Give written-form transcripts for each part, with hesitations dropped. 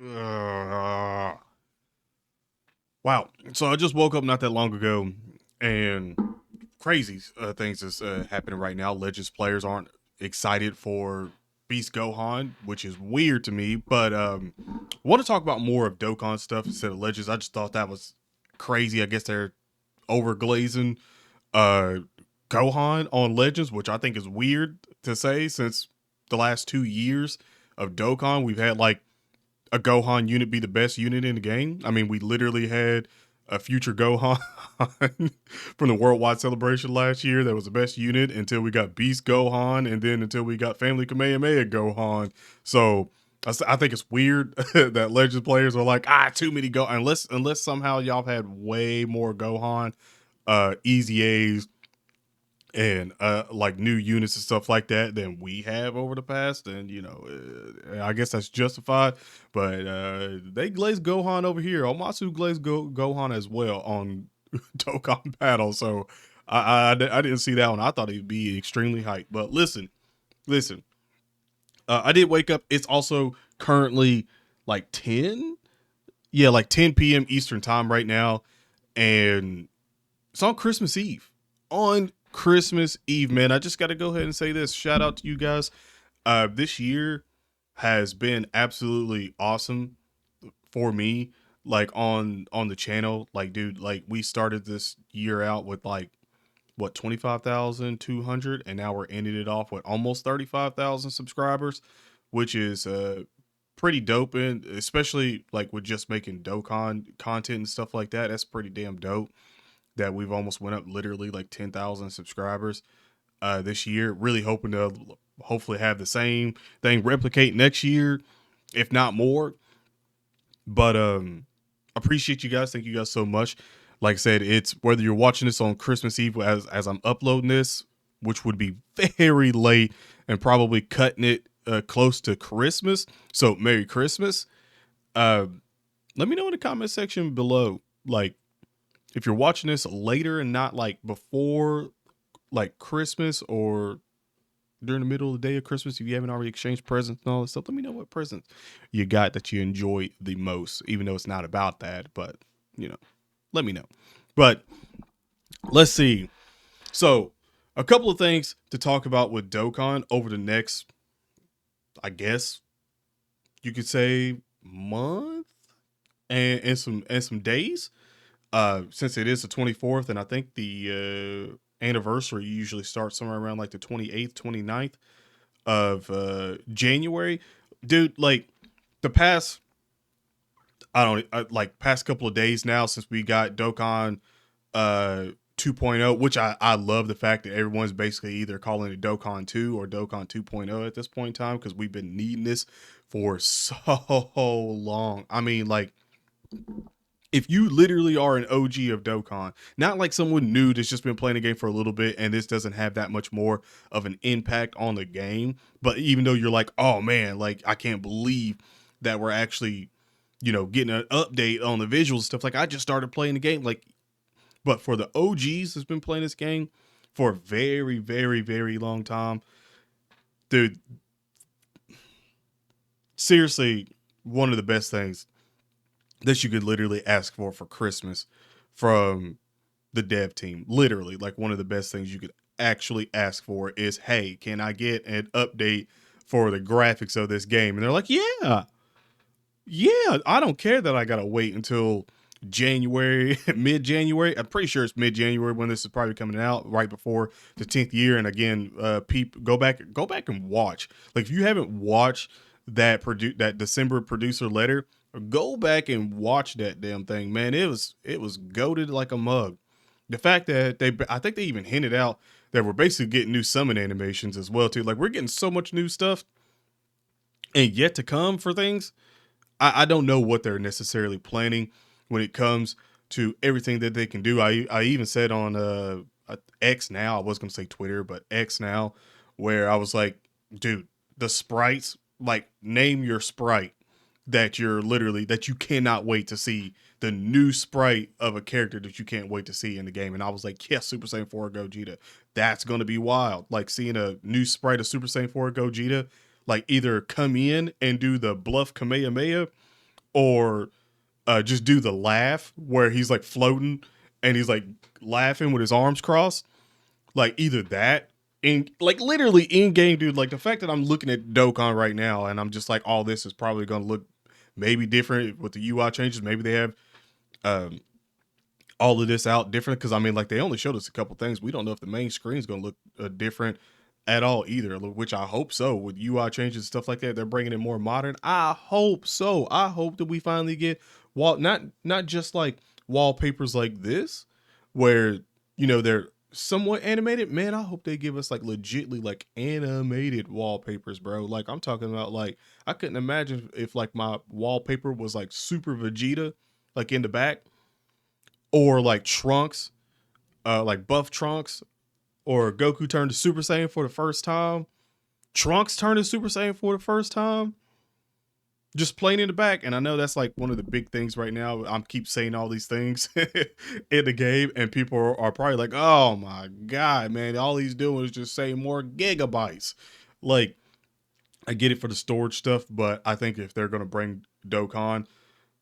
Uh, wow. So I just woke up not that long ago, and crazy things is happening right now. Legends players aren't excited for Beast Gohan, which is weird to me. But I want to talk about more of Dokkan stuff instead of Legends. I just thought that was crazy. I guess they're overglazing uh, Gohan on Legends, which I think is weird to say since the last 2 years of Dokkan, we've had like a Gohan unit be the best unit in the game. I mean, we literally had a future Gohan from the worldwide celebration last year that was the best unit until we got Beast Gohan, and then until we got Family Kamehameha Gohan. So I think it's weird that Legends players are like, too many Go, unless somehow y'all have had way more Gohan, easy A's, and like new units and stuff like that than we have over the past. And I guess that's justified. But they glazed Gohan over here. Omatsu glazed Gohan as well on Dokkan Battle. So I didn't see that one. I thought he'd be extremely hyped. But listen, I did wake up. It's also currently like 10, yeah, like 10 p.m. Eastern time right now, and it's on Christmas Eve. On Christmas Eve, man. I just got to go ahead and say this. Shout out to you guys. This year has been absolutely awesome for me. Like on the channel, like dude, like we started this year out with like what 25,200, and now we're ending it off with almost 35,000 subscribers, which is pretty dope. And especially like with just making Dokkan content and stuff like that, that's pretty damn dope that we've almost went up literally like 10,000 subscribers this year. Really hoping to hopefully have the same thing replicate next year, if not more. But appreciate you guys. Thank you guys so much. Like I said, it's whether you're watching this on Christmas Eve as I'm uploading this, which would be very late and probably cutting it close to Christmas. So Merry Christmas. Uh, Let me know in the comment section below, like if you're watching this later and not like before like Christmas or during the middle of the day of Christmas, if you haven't already exchanged presents and all this stuff, let me know what presents you got that you enjoy the most, even though it's not about that, but you know, let me know. But let's see. So a couple of things to talk about with Dokkan over the next, I guess you could say, month and some days. Since it is the 24th, and I think the anniversary usually starts somewhere around like the 28th, 29th of January. Dude, like the past, like past couple of days now since we got Dokkan 2.0, which I love the fact that everyone's basically either calling it Dokkan 2 or Dokkan 2.0 at this point in time, because we've been needing this for so long. I mean, like, if you literally are an OG of Dokkan, not like someone new that's just been playing the game for a little bit and this doesn't have that much more of an impact on the game, but even though you're like, oh man, like I can't believe that we're actually, getting an update on the visuals and stuff. Like I just started playing the game, like, but for the OGs that's been playing this game for a very, very, very long time, dude, seriously, one of the best things that you could literally ask for Christmas from the dev team. Literally, like one of the best things you could actually ask for is, hey, can I get an update for the graphics of this game? And they're like, yeah, I don't care that I gotta wait until January, mid-January. I'm pretty sure it's mid-January when this is probably coming out, right before the 10th year. And again, go back and watch. Like if you haven't watched that December producer letter, go back and watch that damn thing, man. It was goated like a mug. The fact that I think they even hinted out that we're basically getting new summon animations as well too. Like we're getting so much new stuff and yet to come for things. I don't know what they're necessarily planning when it comes to everything that they can do. I even said on X now, I was gonna say Twitter, but X now, where I was like, dude, the sprites, like name your sprite that you cannot wait to see, the new sprite of a character that you can't wait to see in the game. And I was like, yes, Super Saiyan 4 Gogeta. That's gonna be wild. Like seeing a new sprite of Super Saiyan 4 Gogeta, like either come in and do the bluff Kamehameha, or just do the laugh where he's like floating and he's like laughing with his arms crossed. Like either that in like literally in game, dude. Like the fact that I'm looking at Dokkan right now and I'm just like, all this is probably gonna look maybe different with the UI changes. Maybe they have um, all of this out different because I mean, like they only showed us a couple things. We don't know if the main screen is gonna look different at all either. Which I hope so. With UI changes and stuff like that, they're bringing it more modern. I hope so. I hope that we finally get not just like wallpapers like this, where they're somewhat animated. Man, I hope they give us like legitly like animated wallpapers, bro. Like I'm talking about like I couldn't imagine if like my wallpaper was like Super Vegeta, like in the back, or like Trunks, like buff Trunks, or Goku turned to Super Saiyan for the first time. Trunks turned to Super Saiyan for the first time. Just playing in the back, and I know that's like one of the big things right now. I'm keep saying all these things in the game, and people are probably like, "Oh my god, man! All he's doing is just saying more gigabytes." Like, I get it for the storage stuff, but I think if they're gonna bring Dokkan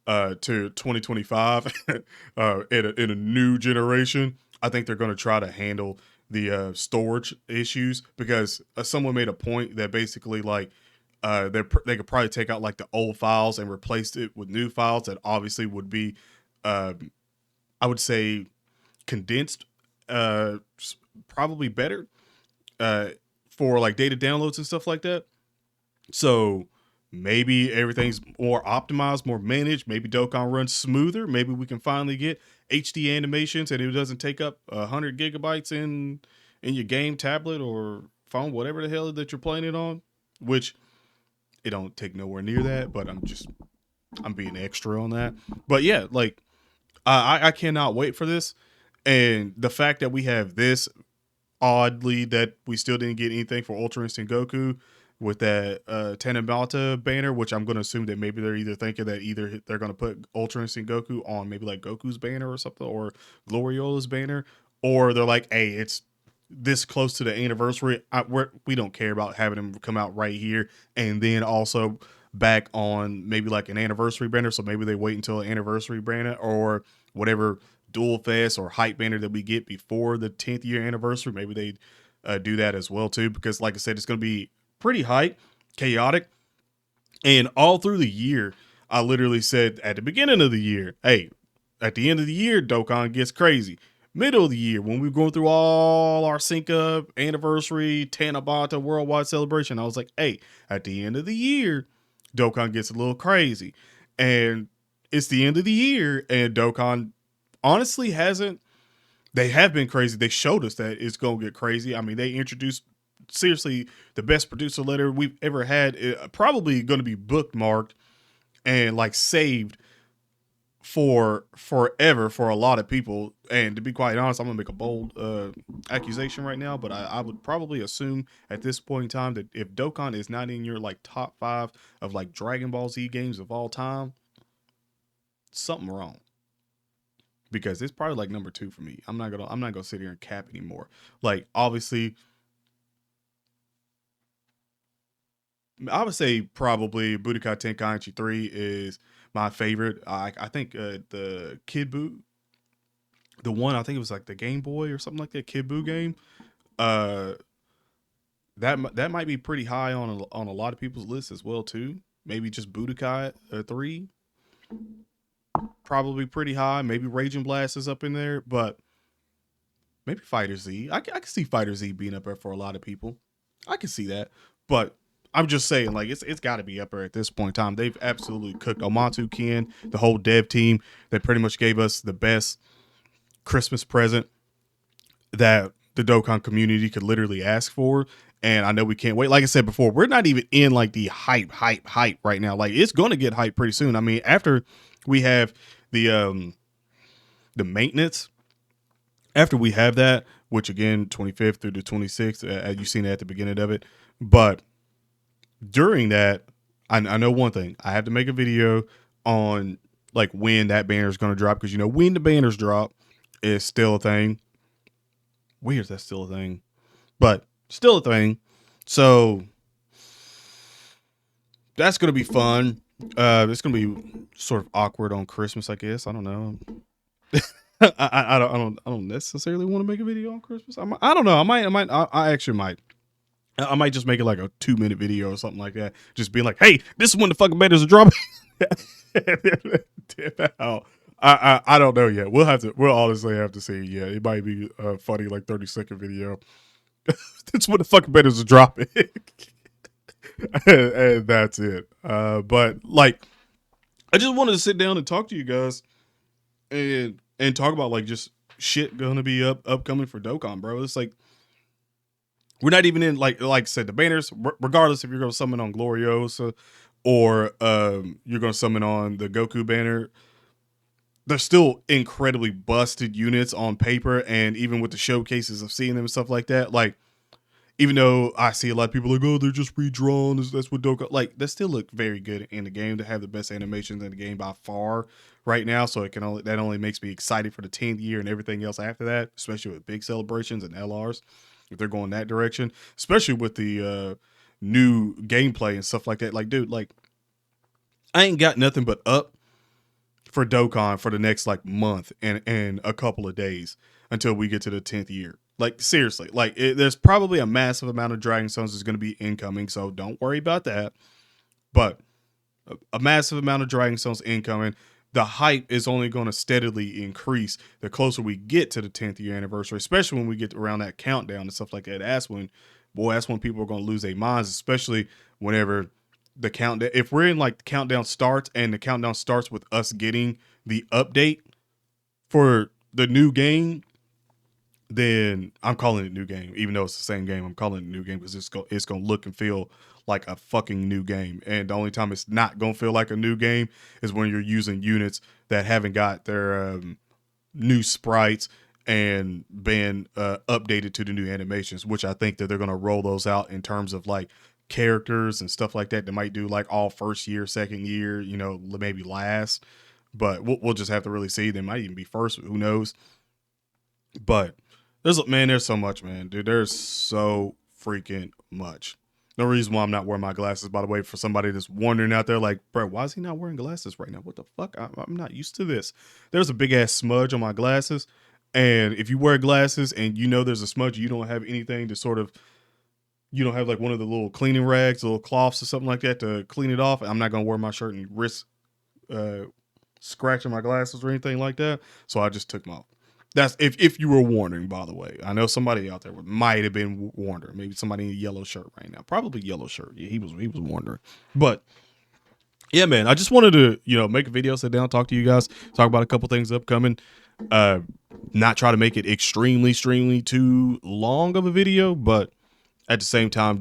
to 2025 in a new generation, I think they're going to try to handle the storage issues because someone made a point that basically like they could probably take out like the old files and replace it with new files that obviously would be uh, I would say condensed, uh, probably better uh, for like data downloads and stuff like that. So maybe everything's more optimized, more managed. Maybe Dokkan runs smoother. Maybe we can finally get HD animations and it doesn't take up 100 gigabytes in your game tablet or phone, whatever the hell that you're playing it on. Which it don't take nowhere near that, but I'm being extra on that. But yeah, like I cannot wait for this, and the fact that we have this oddly that we still didn't get anything for Ultra Instinct Goku with that Tanabata banner, which I'm going to assume that maybe they're either thinking that either they're going to put Ultra Instinct Goku on maybe like Goku's banner or something, or Gloriola's banner, or they're like, hey, it's this close to the anniversary. We don't care about having them come out right here and then also back on maybe like an anniversary banner. So maybe they wait until an anniversary banner or whatever dual fest or hype banner that we get before the 10th year anniversary. Maybe they do that as well too, because like I said, it's going to be pretty hype, chaotic, and all through the year, I literally said at the beginning of the year, hey, at the end of the year, Dokkan gets crazy. Middle of the year, when we are going through all our sync up, anniversary, Tanabata worldwide celebration, I was like, hey, at the end of the year, Dokkan gets a little crazy. And it's the end of the year, and Dokkan honestly hasn't. They have been crazy. They showed us that it's going to get crazy. I mean, they introduced seriously the best producer letter we've ever had. Probably going to be bookmarked and like saved for forever for a lot of people. And to be quite honest, I'm gonna make a bold accusation right now, but I would probably assume at this point in time that if Dokkan is not in your like top 5 of like Dragon Ball Z games of all time, something wrong, because it's probably like number 2 for me. I'm not gonna sit here and cap anymore. Like obviously, I would say probably Budokai Tenkaichi 3 is my favorite. I think the Kid Buu, the one I think it was like the Game Boy or something like that, Kid Buu game. Uh, that might be pretty high on a lot of people's lists as well too. Maybe just Budokai 3, probably pretty high. Maybe Raging Blast is up in there, but maybe Fighter Z. I can see Fighter Z being up there for a lot of people. I can see that, but I'm just saying, like it's got to be up there at this point in time. They've absolutely cooked Omatu Ken, the whole dev team. They pretty much gave us the best Christmas present that the Dokkan community could literally ask for. And I know we can't wait. Like I said before, we're not even in like the hype right now. Like it's going to get hype pretty soon. I mean, after we have the maintenance, after we have that, which again 25th through the 26th, as you've seen at the beginning of it, but during that, I know one thing. I have to make a video on like when that banner is going to drop, because when the banners drop is still a thing. Weird, that's still a thing, but still a thing. So that's going to be fun. It's going to be sort of awkward on Christmas, I guess. I don't know. I don't necessarily want to make a video on Christmas. I don't know. I actually might. I might just make it like a 2-minute video or something like that. Just being like, hey, this is when the fucking betas are dropping. I don't know yet. We'll honestly have to see. Yeah, it might be a funny like 30-second video. That's when the fucking betas are dropping. And that's it. But like, I just wanted to sit down and talk to you guys and talk about like just shit gonna be upcoming for Dokkan, bro. It's like we're not even in like I said, the banners, regardless if you're gonna summon on Gloriosa or you're gonna summon on the Goku banner, they're still incredibly busted units on paper, and even with the showcases of seeing them and stuff like that, like even though I see a lot of people like, oh, they're just redrawn. That's what Dokkan, like, they still look very good in the game. They have the best animations in the game by far right now. So that only makes me excited for the 10th year and everything else after that, especially with big celebrations and LRs, if they're going that direction, especially with the new gameplay and stuff like that. Like, dude, like, I ain't got nothing but up for Dokkan for the next like month and a couple of days until we get to the 10th year. Like, seriously, like there's probably a massive amount of Dragon Stones is going to be incoming, so don't worry about that. But a massive amount of Dragon Stones incoming. The hype is only going to steadily increase the closer we get to the 10th year anniversary, especially when we get around that countdown and stuff like that. That's when people are going to lose their minds, especially whenever the countdown. If we're in like the countdown starts and the countdown starts with us getting the update for the new game, then I'm calling it new game, even though it's the same game. I'm calling it a new game because it's gonna look and feel like a fucking new game. And the only time it's not gonna feel like a new game is when you're using units that haven't got their new sprites and been updated to the new animations, which I think that they're gonna roll those out in terms of like characters and stuff like that. They might do like all first year, second year, you know, maybe last. But we'll just have to really see. They might even be first. Who knows? But there's so much, man, dude. There's so freaking much. No reason why I'm not wearing my glasses, by the way, for somebody that's wondering out there, like, bro, why is he not wearing glasses right now? What the fuck? I'm not used to this. There's a big ass smudge on my glasses. And if you wear glasses and you know there's a smudge, you don't have anything to sort of, you don't have like one of the little cleaning rags, little cloths or something like that to clean it off. I'm not going to wear my shirt and risk scratching my glasses or anything like that. So I just took them off. That's if you were wondering, by the way. I know somebody out there might have been wondering. Maybe somebody in a yellow shirt right now. Probably yellow shirt. Yeah, he was wondering. But yeah, man, I just wanted to, make a video, sit down, talk to you guys, talk about a couple things upcoming. Not try to make it extremely too long of a video, but at the same time,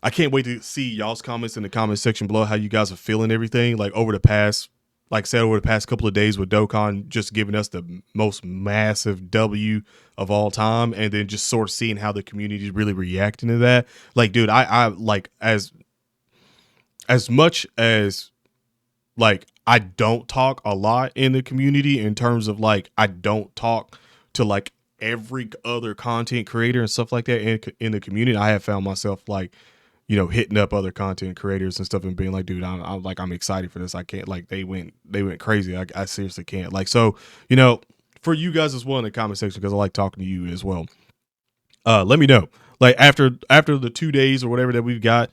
I can't wait to see y'all's comments in the comment section below, how you guys are feeling everything. Like over the past couple of days with Dokkan just giving us the most massive W of all time, and then just sort of seeing how the community is really reacting to that. Like, dude, I like as much as like I don't talk a lot in the community in terms of like I don't talk to like every other content creator and stuff like that in the community. I have found myself like, hitting up other content creators and stuff and being like, dude, I'm excited for this. I can't, like, they went crazy. I seriously can't. Like, so, for you guys as well in the comment section, because I like talking to you as well. Let me know, like, after the 2 days or whatever that we've got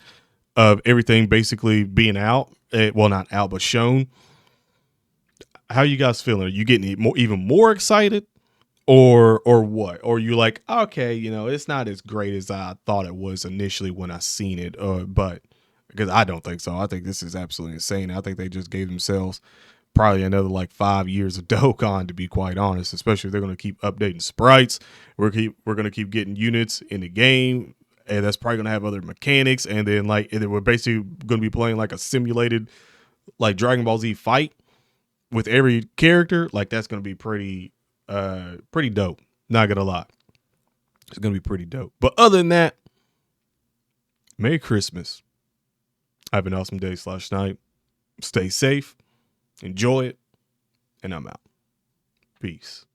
of everything basically being out, well, not out, but shown, how you guys feeling? Are you getting even more excited? Or what? Or you like, okay, it's not as great as I thought it was initially when I seen it. But because I don't think so. I think this is absolutely insane. I think they just gave themselves probably another like 5 years of Dokkan, to be quite honest. Especially if they're going to keep updating sprites. We're going to keep getting units in the game, and that's probably going to have other mechanics. And then we're basically going to be playing like a simulated like Dragon Ball Z fight with every character. Like, that's going to be pretty dope, not gonna lie. It's gonna be pretty dope. But other than that, Merry Christmas. Have an awesome day / night. Stay safe, enjoy it, and I'm out. Peace.